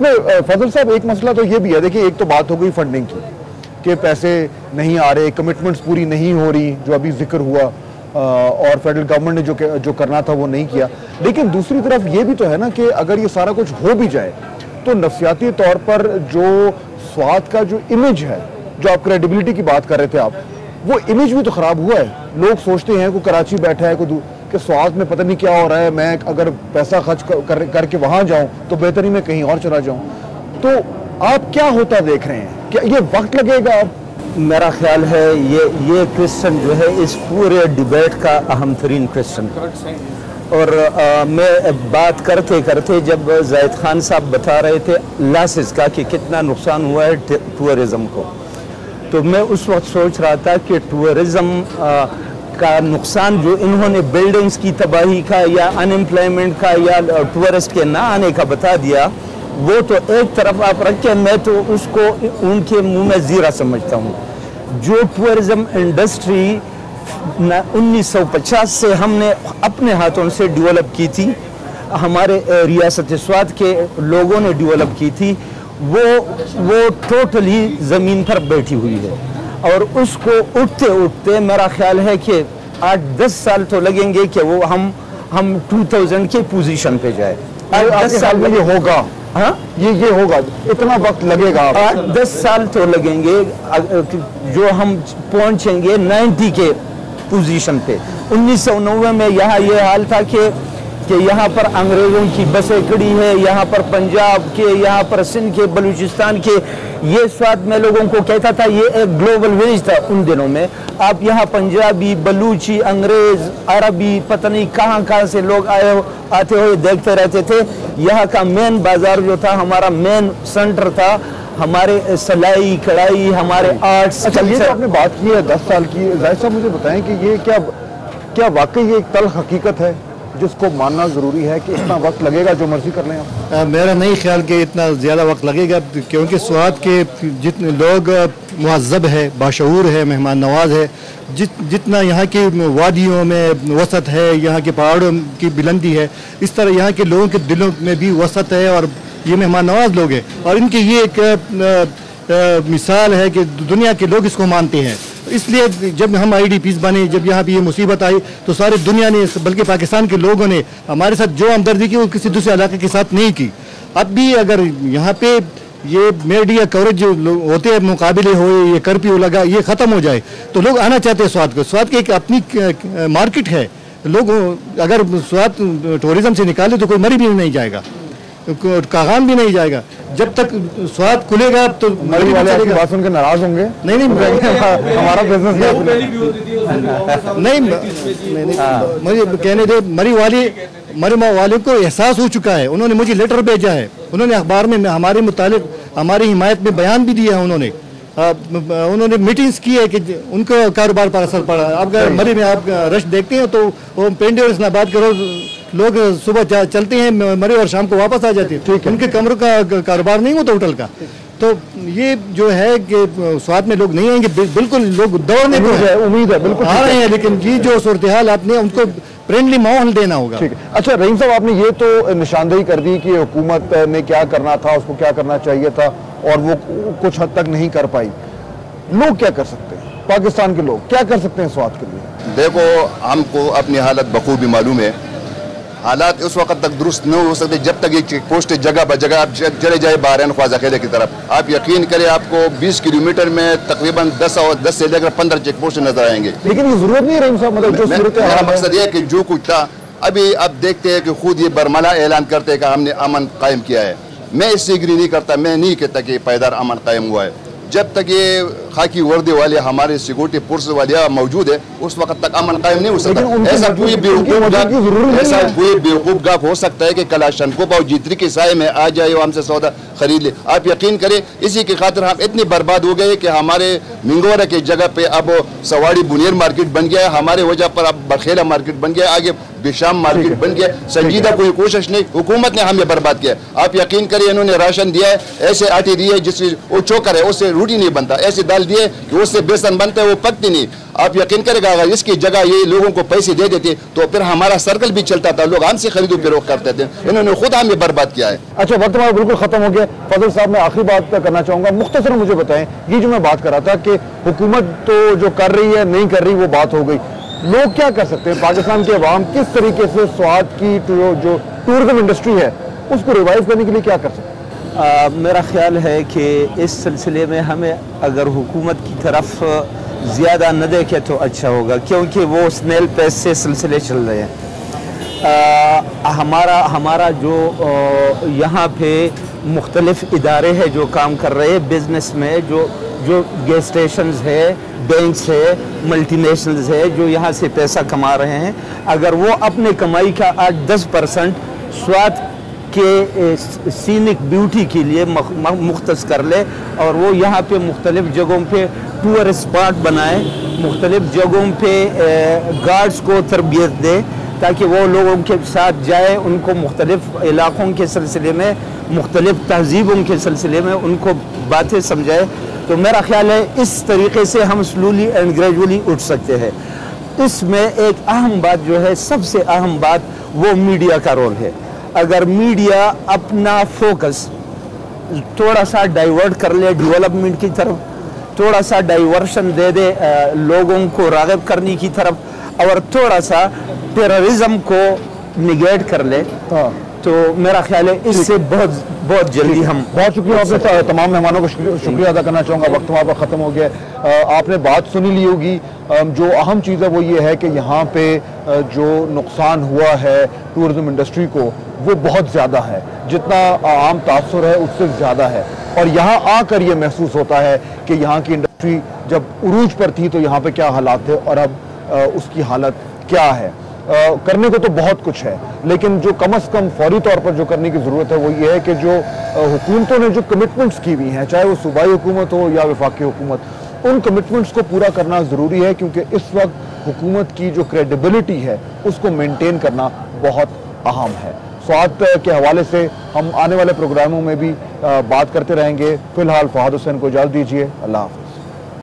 फजल साहब एक मसला तो ये भी है, देखिए एक तो बात हो गई फंडिंग की कि पैसे नहीं आ रहे, कमिटमेंट्स पूरी नहीं हो रही जो अभी जिक्र हुआ, और फेडरल गवर्नमेंट ने जो करना था वो नहीं किया। लेकिन दूसरी तरफ ये भी तो है ना कि अगर ये सारा कुछ हो भी जाए तो नफसियाती तौर पर जो स्वाद का जो इमेज है, जो आप क्रेडिबिलिटी की बात कर रहे थे आप, वो इमेज भी तो ख़राब हुआ है। लोग सोचते हैं कोई कराची बैठा है कोई कि स्वाद में पता नहीं क्या हो रहा है, मैं अगर पैसा खर्च करके वहाँ जाऊँ तो बेहतरी में कहीं और चला जाऊँ। तो आप क्या होता देख रहे हैं, क्या ये वक्त लगेगा? मेरा ख्याल है ये क्वेश्चन जो है इस पूरे डिबेट का अहम तरीन क्वेश्चन। और मैं बात करते करते जब जाहिद खान साहब बता रहे थे लॉसेस का कि कितना नुकसान हुआ है टूरिज़्म को, तो मैं उस वक्त सोच रहा था कि टूरिज़्म का नुकसान जो इन्होंने बिल्डिंग्स की तबाही का या अनएम्प्लॉयमेंट का या टूरिस्ट के ना आने का बता दिया, वो तो एक तरफ आप रखें, मैं तो उसको उनके मुंह में ज़ीरा समझता हूँ। जो टूरिज़्म इंडस्ट्री 1950 से हमने अपने हाथों से डेवलप की थी, हमारे रियासत स्वात के लोगों ने डेवलप की थी, वो टोटली ज़मीन पर बैठी हुई है। और उसको उठते उठते मेरा ख्याल है कि 8-10 साल तो लगेंगे कि वो हम 2000 के पोजीशन पे जाए। 8-10 साल में ये होगा? हाँ, ये होगा, इतना वक्त लगेगा? 8-10 साल तो लगेंगे जो हम पहुंचेंगे 90 के पोजीशन पे। 1990 में यहाँ ये हाल था कि यहाँ पर अंग्रेज़ों की बसें खड़ी है, यहाँ पर पंजाब के, यहाँ पर सिंध के, बलूचिस्तान के, ये स्वाद में लोगों को कहता था ये एक ग्लोबल विलेज था उन दिनों में। आप यहाँ पंजाबी, बलूची, अंग्रेज़, अरबी, पता नहीं कहाँ से लोग आते हुए देखते रहते थे। यहाँ का मेन बाज़ार जो था, हमारा मेन सेंटर था, हमारे सिलाई कढ़ाई, हमारे आर्ट्स। अच्छा, ये तो आपने बात की है 10 साल की, जाहिद साहब मुझे बताएं कि ये क्या वाकई ये एक तल्ख हकीकत है जिसको मानना ज़रूरी है कि इतना वक्त लगेगा जो मर्जी कर लें आप? मेरा नहीं ख्याल कि इतना ज़्यादा वक्त लगेगा, क्योंकि स्वाद के जितने लोग मुहज़्ज़ब है, बाशऊर है, मेहमान नवाज है, जितना यहाँ की वादियों में वसत है, यहाँ के पहाड़ों की बुलंदी है, इस तरह यहाँ के लोगों के दिलों में भी वसत है और ये मेहमान नवाज लोग हैं। और इनकी ये एक मिसाल है कि दुनिया के लोग इसको मानते हैं। इसलिए जब हम IDPs बने, जब यहाँ पे ये मुसीबत आई, तो सारी दुनिया ने, बल्कि पाकिस्तान के लोगों ने हमारे साथ जो हमदर्दी की वो किसी दूसरे इलाके के साथ नहीं की। अब भी अगर यहाँ पे ये मीडिया कवरेज जो होते हैं, मुकाबले हो, ये कर्फ्यू लगा, ये ख़त्म हो जाए, तो लोग आना चाहते हैं स्वाद को। स्वाद की एक अपनी मार्केट है। लोग अगर स्वाद टूरिज़्म से निकाले तो कोई मरी भी नहीं जाएगा, कागान भी नहीं जाएगा। जब तक स्वाद खुलेगा तो मरी वाले आपकी बात सुनकर नाराज होंगे। नहीं हमारा बिजनेस नहीं, मुझे कहने दे, मरी वाले को एहसास हो चुका है। उन्होंने मुझे लेटर भेजा है, उन्होंने अखबार में हमारे मुतालिक हमारी हिमायत में बयान भी दिया है, उन्होंने मीटिंग्स की है कि उनको कारोबार पर असर पड़ा। आप मरी में आप रश देखते हैं तो वो पेंडे और इस्लामाबाद के रोज लोग सुबह चलते हैं मरी और शाम को वापस आ जाते हैं, उनके कमरों का कारोबार नहीं होता होटल का। तो ये जो है कि स्वाद में लोग नहीं आएंगे, बिल्कुल लोग दौड़ने को है, उम्मीद है, बिल्कुल आ रहे हैं, लेकिन ये जो सूरत हाल आपने उनको फ्रेंडली माहौल देना होगा। ठीक है। अच्छा रहीम साहब, आपने ये तो निशानदेही कर दी कि हुकूमत ने क्या करना था, उसको क्या करना चाहिए था, और वो कुछ हद तक नहीं कर पाई। लोग क्या कर सकते हैं, पाकिस्तान के लोग क्या कर सकते हैं स्वाद के लिए? देखो, हमको अपनी हालत बखूबी मालूम है। हालात उस वक्त तक दुरुस्त नहीं हो सकते जब तक ये चेक पोस्ट जगह ब जगह आप चले जाए बहरैन ख्वाजा खेले की तरफ। आप यकीन करें, आपको 20 किलोमीटर में तकरीबन 10 से लेकर 15 चेक पोस्ट नजर आएंगे। लेकिन ये जरूरत नहीं रही साहब, मतलब मेरा मकसद ये है कि जो कुछ था, अभी आप देखते हैं कि खुद ये बरमला ऐलान करते हैं कि हमने अमन कायम किया है। मैं इससे एग्री नहीं करता, मैं नहीं कहता कि पायदार अमन कायम हुआ है। जब तक ये खाकी वर्दी वाले हमारे सिक्योरिटी फोर्स वाले मौजूद है, उस वक्त तक अमन कायम नहीं हो सकता। ऐसा कोई बेवकूफ गाफ हो सकता है कि कलाशनकोव और जीतरी के साए में आ जाए और हमसे सौदा खरीद ले। आप यकीन करें, इसी के खातिर हम इतने बर्बाद हो गए कि हमारे मिंगोरा की जगह पे अब सवाड़ी बुनियर मार्केट बन गया है, हमारे वजह पर अब बरखेला मार्केट बन गया, आगे बिशाम मार्केट बन गया। संजीदा कोई कोशिश नहीं, हुकूमत ने हमें बर्बाद किया। आप यकीन करें, इन्होंने राशन दिया है, ऐसे आटे दिए जिससे वो चोकर है उससे रोटी नहीं बनता, ऐसे दाल दिए कि उससे बेसन बनता है, वो पकती नहीं। आप यकीन करेगा, अगर इसकी जगह ये लोगों को पैसे दे देते तो फिर हमारा सर्कल भी चलता था, लोग हमसे खरीदो फरोख्त करते थे। इन्होंने खुद हमें बर्बाद किया है। अच्छा, वक्त हमारा बिल्कुल खत्म हो गया। फजल साहब मैं आखिरी बात करना चाहूँगा, मुख्तसर मुझे बताएं, ये जो मैं बात कर रहा था कि हुकूमत तो जो कर रही है नहीं कर रही वो बात हो गई, लोग क्या कर सकते हैं, पाकिस्तान के अवाम किस तरीके से स्वाद की जो टूरिज्म इंडस्ट्री है उसको रिवाइव करने के लिए क्या कर सकते हैं? मेरा ख्याल है कि इस सिलसिले में हमें अगर हुकूमत की तरफ ज़्यादा न देखे तो अच्छा होगा, क्योंकि वो स्नेल पेस से सिलसिले चल रहे हैं। हमारा जो यहाँ पे मुख्तलिफ इदारे हैं जो काम कर रहे हैं बिज़नेस में, जो गैस स्टेशंस है, बैंक्स है, मल्टीनेशनल्स है जो यहाँ से पैसा कमा रहे हैं, अगर वो अपने कमाई का 8-10% स्वाद के सीनिक ब्यूटी के लिए मुख्तस कर ले और वो यहाँ पे मुख्तलिफ जगहों पे टूर स्पॉट बनाए, मुख्तलिफ जगहों पे गार्ड्स को तरबियत दे ताकि वो लोगों के साथ जाए, उनको मुख्तलिफ इलाक़ों के सिलसिले में, मुख्तलिफ तहज़ीबों के सिलसिले में उनको बातें समझाए, तो मेरा ख्याल है इस तरीके से हम स्लोली एंड ग्रेजुअली उठ सकते हैं। इसमें एक अहम बात जो है, सबसे अहम बात, वो मीडिया का रोल है। अगर मीडिया अपना फोकस थोड़ा सा डाइवर्ट कर ले डेवलपमेंट की तरफ, थोड़ा सा डाइवर्शन दे दे लोगों को राग़िब करने की तरफ, और थोड़ा सा टेररिज्म को निगेट कर ले, तो मेरा ख्याल है इससे बहुत जल्दी हम। बहुत शुक्रिया आपने तमाम मेहमानों को शुक्रिया अदा करना चाहूँगा, वक्त वहाँ पर ख़त्म हो गया। आपने बात सुनी ली होगी, जो अहम चीज़ है वो ये है कि यहाँ पे जो नुकसान हुआ है टूरिज़म इंडस्ट्री को वो बहुत ज़्यादा है, जितना आम तासुर है उससे ज़्यादा है, और यहाँ आकर ये महसूस होता है कि यहाँ की इंडस्ट्री जब उरूज पर थी तो यहाँ पे क्या हालात थे और अब उसकी हालत क्या है। करने को तो बहुत कुछ है, लेकिन जो कम से कम फौरी तौर पर जो करने की ज़रूरत है वो ये है कि जो हुकूमतों ने जो कमिटमेंट्स की हुई हैं, चाहे वो सूबाई हुकूमत हो या वफाकी हुकूमत, उन कमिटमेंट्स को पूरा करना ज़रूरी है, क्योंकि इस वक्त हुकूमत की जो क्रेडिबिलिटी है उसको मेनटेन करना बहुत अहम है। स्वाद के हवाले से हम आने वाले प्रोग्रामों में भी बात करते रहेंगे। फ़िलहाल फ़हाद हुसैन को इजाज़त दीजिए। अल्लाह हाफ़िज़।